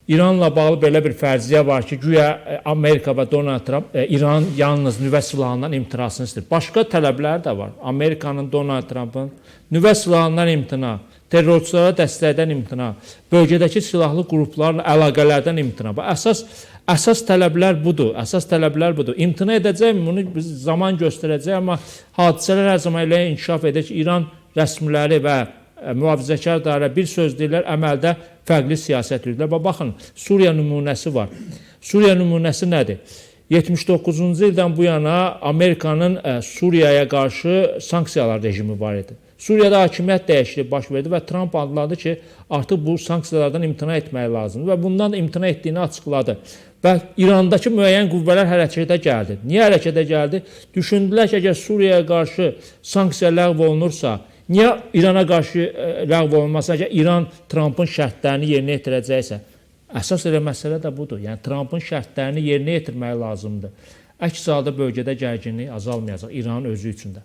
İranla bağlı belə bir fərziyyə var ki, güya Amerika və Donald Trump İran yalnız nüvə silahından imtinasını istəyir. Başqa tələblər də var. Amerikanın, Donald Trump'ın nüvə silahından imtina, terrorçulara dəstəkdən imtina, bölgədəki silahlı qruplarla əlaqələrdən imtina. Əsas tələblər budur. Əsas tələblər budur. İmtina edəcək, bunu biz zaman göstərəcək, amma hadisələr hər zaman elə inkişaf edir ki, İran rəsmiləri və mühafizəkar dairə bir söz deyirlər, əməldə fərqli siyasət yürüdürlər. Baxın, Suriya nümunəsi var. Suriya nümunəsi nədir? 79-cu ildən bu yana Amerikanın Suriyaya qarşı sanksiyalar rejimi var idi. Suriyada hakimiyyət dəyişikliyi baş verdi və Trump adladı ki, artıq bu sanksiyalardan imtina etmək lazımdır və bundan imtina etdiyini açıqladı. Və İrandakı müəyyən qüvvələr hərəkətə gəldi. Niyə hərəkətə gəldi? Düşündülər ki, əgər Suriyaya qarşı sanksiya ləğv olunursa, niyə İrana qarşı ləğv olunmasa, əgər İran Trump'ın şərtlərini yerinə yetirəcəksə? Əsas elə məsələ də budur. Yəni, Trump'ın şərtlərini yerinə yetirmək lazımdır. Əks halda bölgədə gərginlik azalmayacaq İranın özü üçün də.